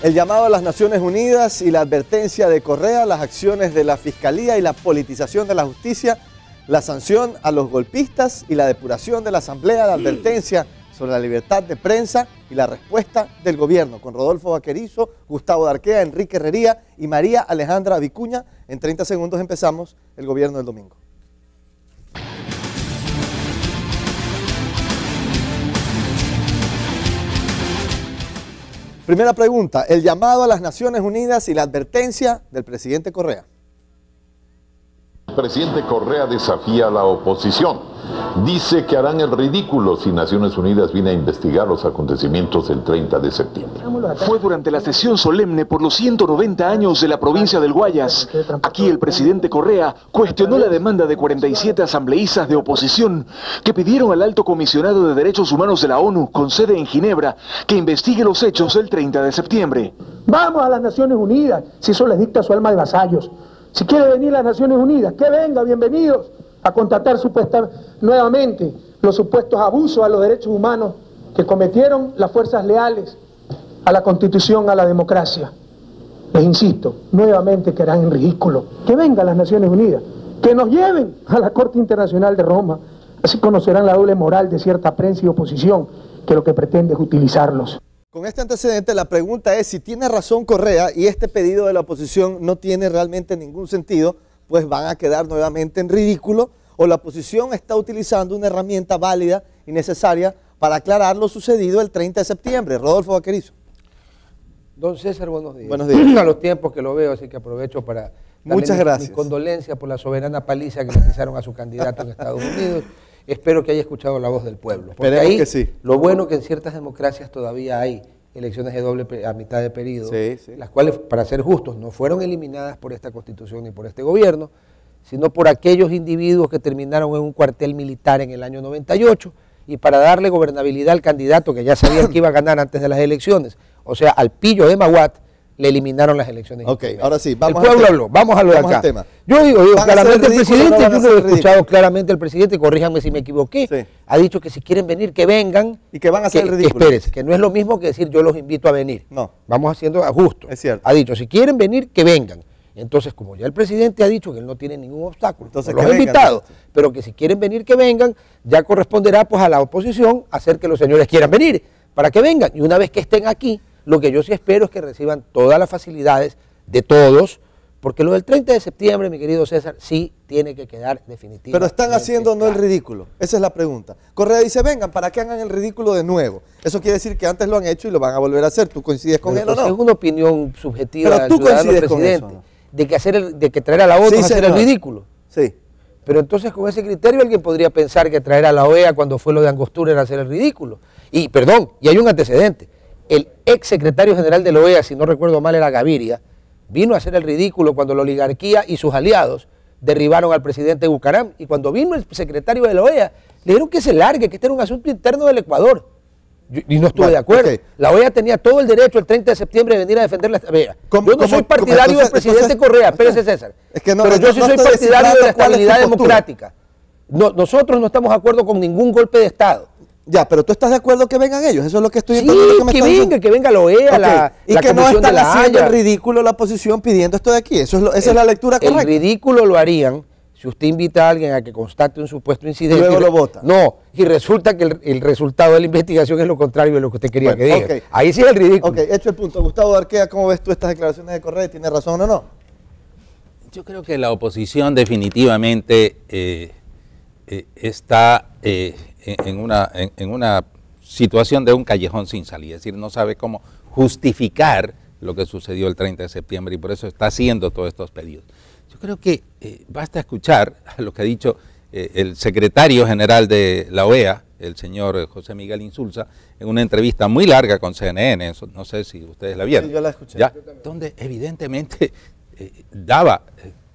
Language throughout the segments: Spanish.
El llamado a las Naciones Unidas y la advertencia de Correa, las acciones de la Fiscalía y la politización de la justicia, la sanción a los golpistas y la depuración de la Asamblea, la advertencia sobre la libertad de prensa y la respuesta del gobierno, con Rodolfo Vaquerizo, Gustavo Darquea, Enrique Herrería y María Alejandra Vicuña. En 30 segundos empezamos el gobierno del domingo. Primera pregunta, el llamado a las Naciones Unidas y la advertencia del presidente Correa. El presidente Correa desafía a la oposición. Dice que harán el ridículo si Naciones Unidas viene a investigar los acontecimientos del 30 de septiembre. Fue durante la sesión solemne por los 190 años de la provincia del Guayas. Aquí el presidente Correa cuestionó la demanda de 47 asambleístas de oposición que pidieron al Alto Comisionado de Derechos Humanos de la ONU, con sede en Ginebra, que investigue los hechos del 30 de septiembre. Vamos a las Naciones Unidas, si eso les dicta su alma de vasallos. Si quiere venir a las Naciones Unidas, que venga, bienvenidos a constatar nuevamente los supuestos abusos a los derechos humanos que cometieron las fuerzas leales a la Constitución, a la democracia. Les insisto, nuevamente quedarán en ridículo. Que vengan las Naciones Unidas, que nos lleven a la Corte Internacional de Roma, así conocerán la doble moral de cierta prensa y oposición que lo que pretende es utilizarlos. Con este antecedente, la pregunta es si tiene razón Correa y este pedido de la oposición no tiene realmente ningún sentido, pues van a quedar nuevamente en ridículo, o la oposición está utilizando una herramienta válida y necesaria para aclarar lo sucedido el 30 de septiembre. Rodolfo Vaquerizo. Don César, buenos días. Buenos días. A los tiempos que lo veo, así que aprovecho para Muchas gracias. mis condolencias por la soberana paliza que le pisaron a su candidato en Estados Unidos. Espero que haya escuchado la voz del pueblo. Porque Esperemos ahí, que sí. Lo bueno que en ciertas democracias todavía hay elecciones de a mitad de periodo, Sí. las cuales, para ser justos, no fueron eliminadas por esta Constitución ni por este gobierno, sino por aquellos individuos que terminaron en un cuartel militar en el año 98, y para darle gobernabilidad al candidato que ya sabían que iba a ganar antes de las elecciones, o sea, al pillo de Maguat, le eliminaron las elecciones. Ok, ahora sí, vamos el pueblo habló, vamos a lo de acá. Yo digo claramente el presidente, yo lo he escuchado claramente el presidente, corríjanme si me equivoqué, sí, ha dicho que si quieren venir, que vengan. Y que van a hacer el ridículo. Espérense, que no es lo mismo que decir yo los invito a venir. No. Vamos haciendo justo. Es cierto. Ha dicho, si quieren venir, que vengan. Entonces, como ya el presidente ha dicho que él no tiene ningún obstáculo, entonces, no los ha invitado, pero que si quieren venir, que vengan, ya corresponderá pues a la oposición hacer que los señores quieran venir, para que vengan. Y una vez que estén aquí, lo que yo sí espero es que reciban todas las facilidades de todos, porque lo del 30 de septiembre, mi querido César, sí tiene que quedar definitivo. Pero están haciendo no el ridículo, esa es la pregunta. Correa dice, vengan, para que hagan el ridículo de nuevo. Eso quiere decir que antes lo han hecho y lo van a volver a hacer. ¿Tú coincides con él o no? Es una opinión subjetiva Pero del tú ciudadano coincides con presidente, eso, ¿no? de que traer a la ONU Sí, es hacer el señor. ridículo. Sí. Pero entonces con ese criterio alguien podría pensar que traer a la OEA cuando fue lo de Angostura era hacer el ridículo. Y perdón, y hay un antecedente. El ex secretario general de la OEA, si no recuerdo mal era Gaviria, vino a hacer el ridículo cuando la oligarquía y sus aliados derribaron al presidente Bucaram. Y cuando vino el secretario de la OEA, le dijeron que se largue, que este era un asunto interno del Ecuador. Y no estuve de acuerdo. Okay. La OEA tenía todo el derecho el 30 de septiembre de venir a defender la... Yo no soy partidario del presidente Correa, espérese César. Es que no, pero yo sí soy partidario de la estabilidad democrática. No, nosotros no estamos de acuerdo con ningún golpe de Estado. Ya, pero tú estás de acuerdo que vengan ellos, eso es lo que estoy entendiendo. Sí, que venga la OEA, y que no están haciendo el ridículo la oposición pidiendo esto de aquí, esa es la lectura correcta. El ridículo lo harían si usted invita a alguien a que constate un supuesto incidente. Luego lo vota. No, y resulta que el resultado de la investigación es lo contrario de lo que usted quería que diga. Ahí sí es el ridículo. Ok, hecho el punto. Gustavo Darquea, ¿cómo ves tú estas declaraciones de Correa? ¿Tiene razón o no? Yo creo que la oposición definitivamente está en una situación de un callejón sin salida, es decir, no sabe cómo justificar lo que sucedió el 30 de septiembre y por eso está haciendo todos estos pedidos. Yo creo que basta escuchar lo que ha dicho el secretario general de la OEA, el señor José Miguel Insulza, en una entrevista muy larga con CNN, no sé si ustedes la vieron. Sí, yo la escuché. ¿Ya? Donde evidentemente daba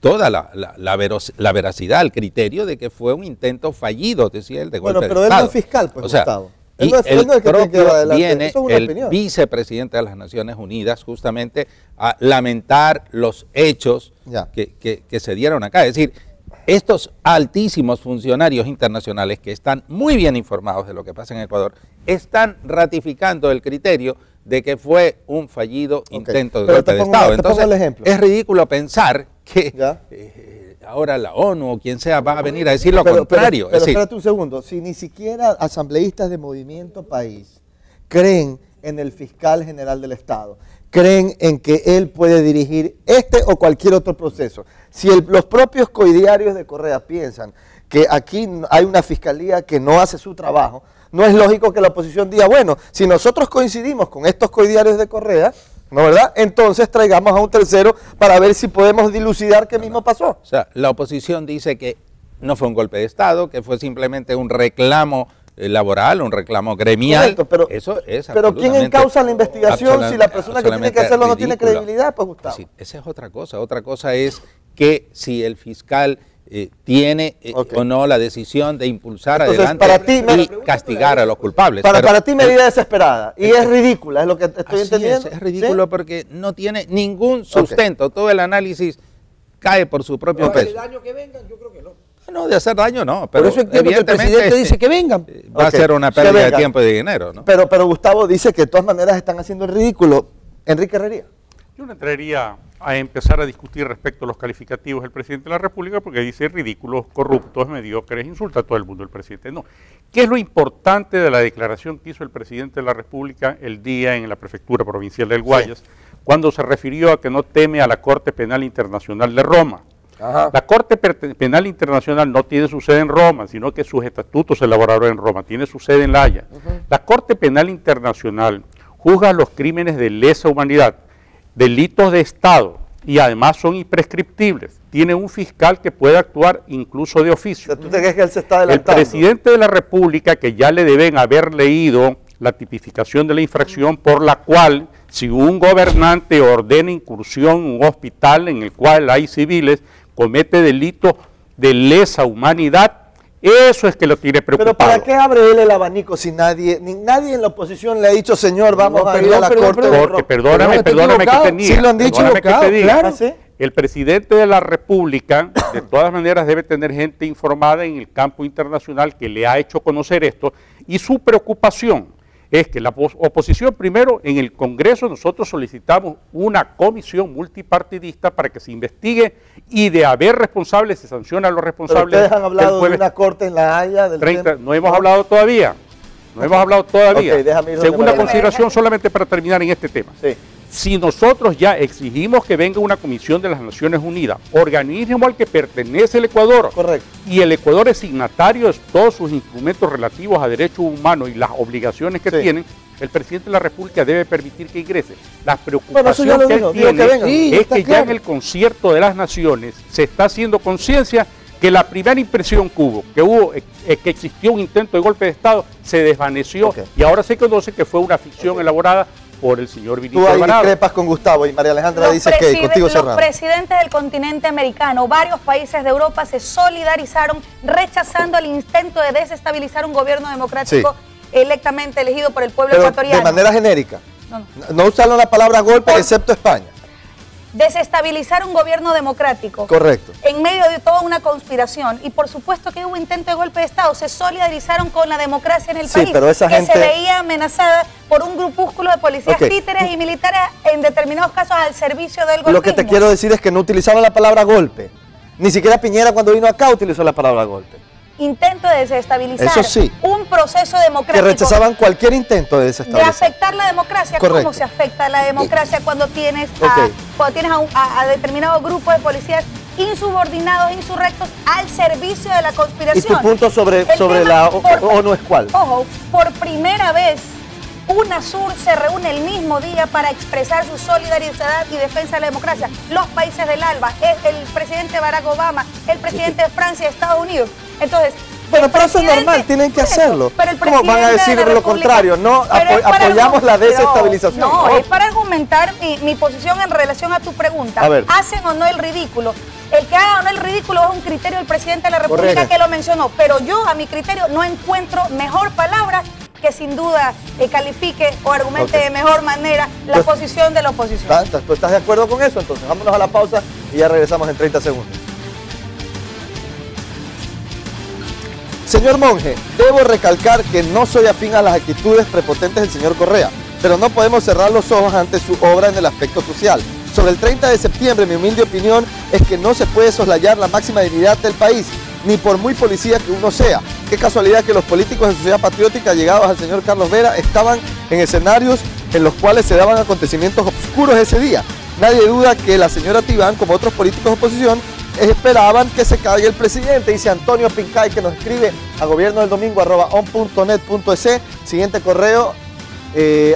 toda la veracidad al criterio de que fue un intento fallido, decía él, de golpe de Estado. Pero él no es fiscal, pues, o sea, Gustavo. Y viene el vicepresidente de las Naciones Unidas justamente a lamentar los hechos que se dieron acá. Es decir, estos altísimos funcionarios internacionales que están muy bien informados de lo que pasa en Ecuador, están ratificando el criterio de que fue un fallido intento de Pero golpe de pongo- Estado. te pongo Entonces, el ejemplo. es ridículo pensar que ¿Ya? ahora la ONU o quien sea va a venir a decir lo contrario. Pero Es decir, espérate un segundo, si ni siquiera asambleístas de Movimiento País creen en el fiscal general del Estado, creen en que él puede dirigir este o cualquier otro proceso, si los propios coidiarios de Correa piensan que aquí hay una fiscalía que no hace su trabajo, no es lógico que la oposición diga, bueno, si nosotros coincidimos con estos coidiarios de Correa, ¿no verdad? Entonces traigamos a un tercero para ver si podemos dilucidar qué mismo pasó. o sea, la oposición dice que no fue un golpe de Estado, que fue simplemente un reclamo laboral, un reclamo gremial. Correcto, pero, eso es pero ¿quién absolutamente- encausa la investigación si la persona que tiene que hacerlo no tiene ridículo. credibilidad? Pues Gustavo. Sí, esa es otra cosa. Otra cosa es que si el fiscal tiene Ok. o no la decisión de impulsar Entonces, adelante para ti, y castigar a los culpables. Para ti medida desesperada. Y es ridícula, es lo que estoy así entendiendo. es ridículo ¿Sí? porque no tiene ningún sustento. Todo el análisis cae por su propio peso. daño que vengan? Yo creo que no. No, de hacer daño no, Por pero eso entiendo que el evidentemente presidente dice que vengan. va a Ok, ser una que pérdida de vengan. tiempo y de dinero, ¿no? Pero Gustavo dice que de todas maneras están haciendo el ridículo. Enrique Herrería. Yo no entraría a empezar a discutir respecto a los calificativos del presidente de la República porque dice ridículos, corruptos, mediocres, insulta a todo el mundo el presidente. No. ¿Qué es lo importante de la declaración que hizo el presidente de la República el día en la prefectura provincial del Guayas, cuando se refirió a que no teme a la Corte Penal Internacional de Roma? Ajá. La Corte Penal Internacional no tiene su sede en Roma, sino que sus estatutos se elaboraron en Roma, tiene su sede en La Haya. La Corte Penal Internacional juzga los crímenes de lesa humanidad, delitos de Estado, y además son imprescriptibles. Tiene un fiscal que puede actuar incluso de O oficio. sea, ¿tú te crees que él se está El adelantando? presidente de la República, que ya le deben haber leído la tipificación de la infracción por la cual si un gobernante ordena incursión en un hospital en el cual hay civiles, comete delito de lesa humanidad, eso es que lo tiene preocupado. Pero ¿para qué abre él el abanico si nadie en la oposición le ha dicho, señor, vamos a ir a la Corte de Porque Roma? perdóname que te diga. Sí lo han dicho, perdóname que te diga. claro. ¿Ah, sí? El presidente de la República, de todas maneras, debe tener gente informada en el campo internacional que le ha hecho conocer esto, y su preocupación es que la oposición, primero, en el Congreso nosotros solicitamos una comisión multipartidista para que se investigue y de haber responsables se sancione a los Pero responsables. ustedes han hablado del de jueves una corte en La Haya del 30. tema. No hemos hablado todavía. No hemos hablado todavía. Ok, déjame ir donde Segunda María. consideración, solamente para terminar en este tema. Sí. Si nosotros ya exigimos que venga una comisión de las Naciones Unidas, organismo al que pertenece el Ecuador, Correcto. y el Ecuador es signatario de todos sus instrumentos relativos a derechos humanos y las obligaciones que Sí. tienen, el presidente de la República debe permitir que ingrese. La Bueno, eso ya preocupación lo que dijo, él dijo que tiene vengan. Sí, es está que ya claro. en el concierto de las naciones se está haciendo conciencia que la primera impresión que existió un intento de golpe de Estado, se desvaneció, Ok. y ahora se conoce que fue una ficción elaborada por el señor Tú Vinicio ahí Alvarado. discrepas con Gustavo y María Alejandra Los dice que contigo los cerramos. presidentes del continente americano, varios países de Europa se solidarizaron rechazando el intento de desestabilizar un gobierno democrático electamente elegido por el pueblo Pero ecuatoriano. de manera genérica. No, no. No usaron la palabra golpe excepto España. Desestabilizar un gobierno democrático. Correcto. En medio de toda una conspiración, y por supuesto que hubo intento de golpe de Estado, se solidarizaron con la democracia en el Sí, país, pero esa que gente- se veía amenazada por un grupúsculo de policías Ok. títeres y militares en determinados casos al servicio del golpismo. Lo que te quiero decir es que no utilizaron la palabra golpe. Ni siquiera Piñera cuando vino acá utilizó la palabra golpe. Intento de desestabilizar Eso sí. un proceso Que democrático. rechazaban cualquier intento de De desestabilizar. afectar la democracia. Correcto. ¿Cómo se afecta la democracia cuando tienes Ok. a determinados grupos de policías insubordinados, insurrectos, al servicio de la ¿Y conspiración? tu punto sobre El la tema, ONU es cuál? Ojo, por primera vez, UNASUR se reúne el mismo día para expresar su solidaridad y defensa de la democracia. Los países del ALBA, el presidente Barack Obama, el presidente de Francia y Estados Unidos. Entonces, Bueno, el pero eso es presidente- normal, tienen que por eso, hacerlo. pero el ¿Cómo van a presidente de decir la lo República- contrario? No, pero es para apoyamos la pero desestabilización. No, No. es para argumentar mi posición en relación a tu pregunta. A ver. ¿Hacen o no el ridículo? El que haga o no el ridículo es un criterio del presidente de la República Correcto. que lo mencionó, pero yo a mi criterio no encuentro mejor palabra que sin duda califique o argumente Ok. de mejor manera la Pues- posición de la oposición. ¿Tú estás de acuerdo con eso? Entonces, vámonos a la pausa y ya regresamos en 30 segundos. Señor Monge, debo recalcar que no soy afín a las actitudes prepotentes del señor Correa. pero no podemos cerrar los ojos ante su obra en el aspecto social. Sobre el 30 de septiembre, mi humilde opinión es que no se puede soslayar la máxima dignidad del país, ni por muy policía que uno sea. Qué casualidad que los políticos de Sociedad Patriótica llegados al señor Carlos Vera estaban en escenarios en los cuales se daban acontecimientos oscuros ese día. Nadie duda que la señora Tibán, como otros políticos de oposición, esperaban que se caiga el presidente, dice Antonio Pincay, que nos escribe a gobiernodeldomingo@on.net.es. Siguiente correo,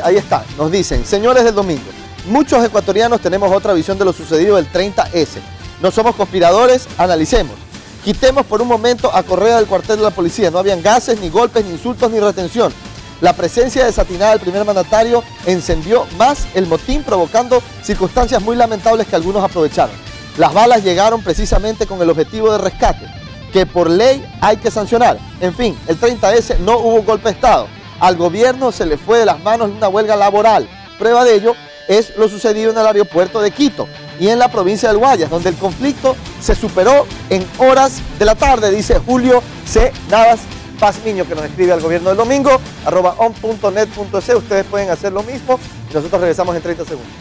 ahí está, nos dicen: señores del domingo, muchos ecuatorianos tenemos otra visión de lo sucedido del 30S. No somos conspiradores, analicemos. Quitemos por un momento a Correa del cuartel de la policía. No habían gases, ni golpes, ni insultos, ni retención. La presencia desatinada del primer mandatario encendió más el motín, provocando circunstancias muy lamentables que algunos aprovecharon. Las balas llegaron precisamente con el objetivo de rescate, que por ley hay que sancionar. En fin, el 30S no hubo golpe de Estado. Al gobierno se le fue de las manos una huelga laboral. Prueba de ello es lo sucedido en el aeropuerto de Quito y en la provincia del Guayas, donde el conflicto se superó en horas de la tarde, dice Julio C. Navas Pazmiño, que nos escribe al gobierno del domingo, @on.net.es. Ustedes pueden hacer lo mismo y nosotros regresamos en 30 segundos.